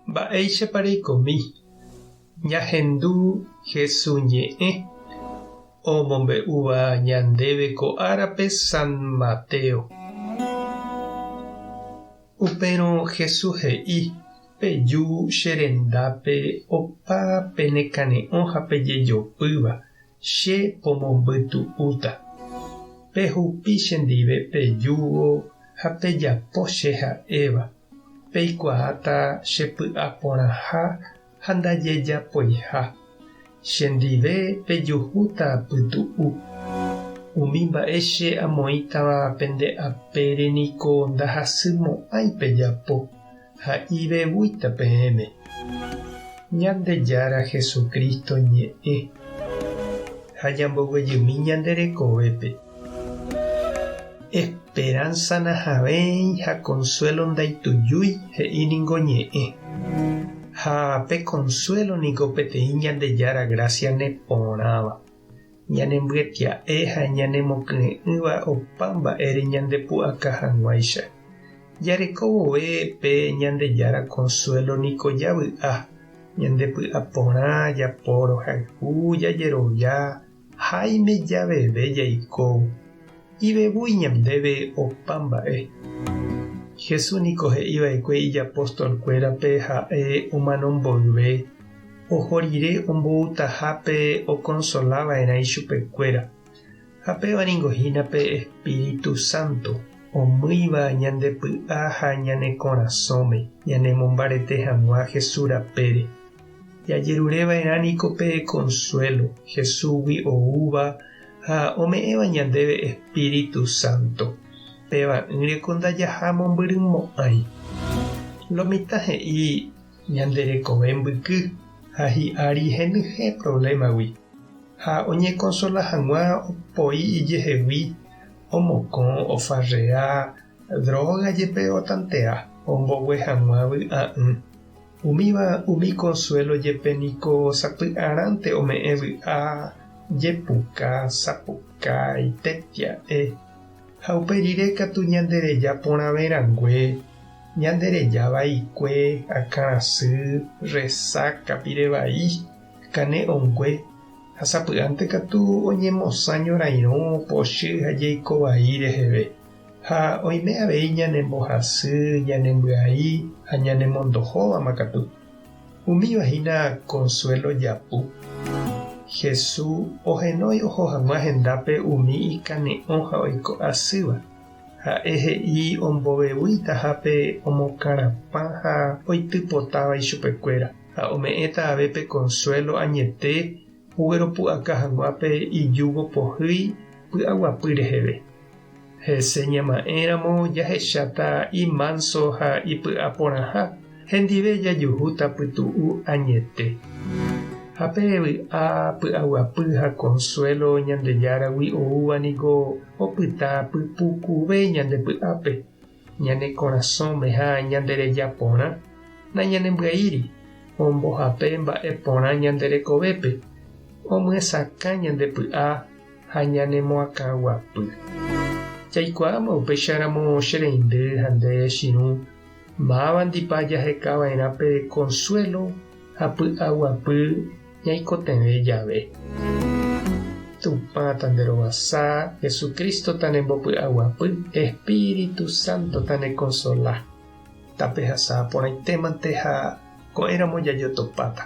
Mba'éichapa reikomi. Ñahendu Jesús ñe'ẽ omombe'úva ñandéve ko árape San Mateo. Upérõ Jesús he'i peju che rendápe opa penekane'õ ha pejejopýva che pomombytu'úta. Pehupi chendive pejúvo ha pejapo che ha'éva. Peikuaáta chepy'aporãha ha ndaje japoiha. Chendive pejuhúta pytu'u. Umi mba'e che amoĩtava pende apére niko ndahasymo'ãi pejapo ha ivevúita peẽme. Ñandejára Jesucristo ñe'ẽ ha ñamboguejymi ñanderekovépe. Esperanza nahavéi ha consuelo ndaitujúi he'íningo ñe'ẽ. Ha pe consuelo niko peteĩ ñandejára gracia neporãva. Ñanembyetya'e ha ñanemoky'ỹva opa mba'ére ñandepu'aka hag̃uáicha. Jareko vove pe ñandejára consuelo niko javy'a. Ñandepy'aporã japórõ hayhu jajerovia háime javeve jaikóvo. Ivevúi ñandéve opa mba'e. Jesús niko he'iva'ekue ijapóstolkuérape ha'e omanomboyve. Oho rire omboutahápe okonsolava'erã ichupekuéra. Ha pévaningohínape Espíritu Santo omýiva ñandepy'a ha ñane korasõme ñanemombarete hag̃ua Jesús rapére. Jajerureva'erã niko pe consuelo Jesúsgui oúva ha ome'ẽva ñandéve Espíritu Santo. Peva'ỹreko ndajaha mombyrýmo'ãi. Lo mitã he'i ñanderekove mbyky ha hi'ári henyhẽ problemagui. Ha oñekonsola hag̃ua opoi ijehegui omokõ ofarrea droga jepe otantea ombogue hag̃ua vy'a'ỹ. Umi consuelo jepe niko sapy'arãnte ome'ẽ vy'a jepuka, sapuka, itetia'e. Ha uperire katu ñandereja porãverangue, ñandereja vaikue, akãrasy, resaca pirevai, kane'õngue. Ha sapy'ánte katu oñemosã ñorairõ pochy ha jeikovai reheve. Ha oime avei ñanembohasy, ñanembya'i ha ñanemondohóvama katu. Umívahína consuelo japu. Jesús ohenói oho hag̃ua hendápe umi ikane'õ ha oiko asýva. Ha'e he'i ombovevýita hápe omokarãpã ha oitypotáva ichupekuéra. Ha ome'ẽta avepe consuelo añete ugueropu'aka hag̃uápe ijúvo pohýi py'aguapy reheve. Hese ñama'ẽramo jahecháta imanso ha ipy'aporãha hendive jajuhúta pytu'u añete. Ha pe vy'a py'aguapy ha consuelo ñandejáragui oúva niko opyta pypukuve ñandepy'ápe, ñane korasõme ha ñandereja porã na ñanembyaíri ombohape mba'e porã ñanderekovépe, omyesaka ñandepy'a ha ñanemoakaguapy. Jaikuaáma upéicharamo che reindy ha nde chirũ máva ndipa jahekava'erã pe consuelo ha py'aguapy ñaikotevẽ jave. Tupã tanderovasa, Jesucristo tanembopy'aguapy, Espíritu Santo tanekonsola. Tape hasã porãitémante ha ko'ẽramo jajotopáta.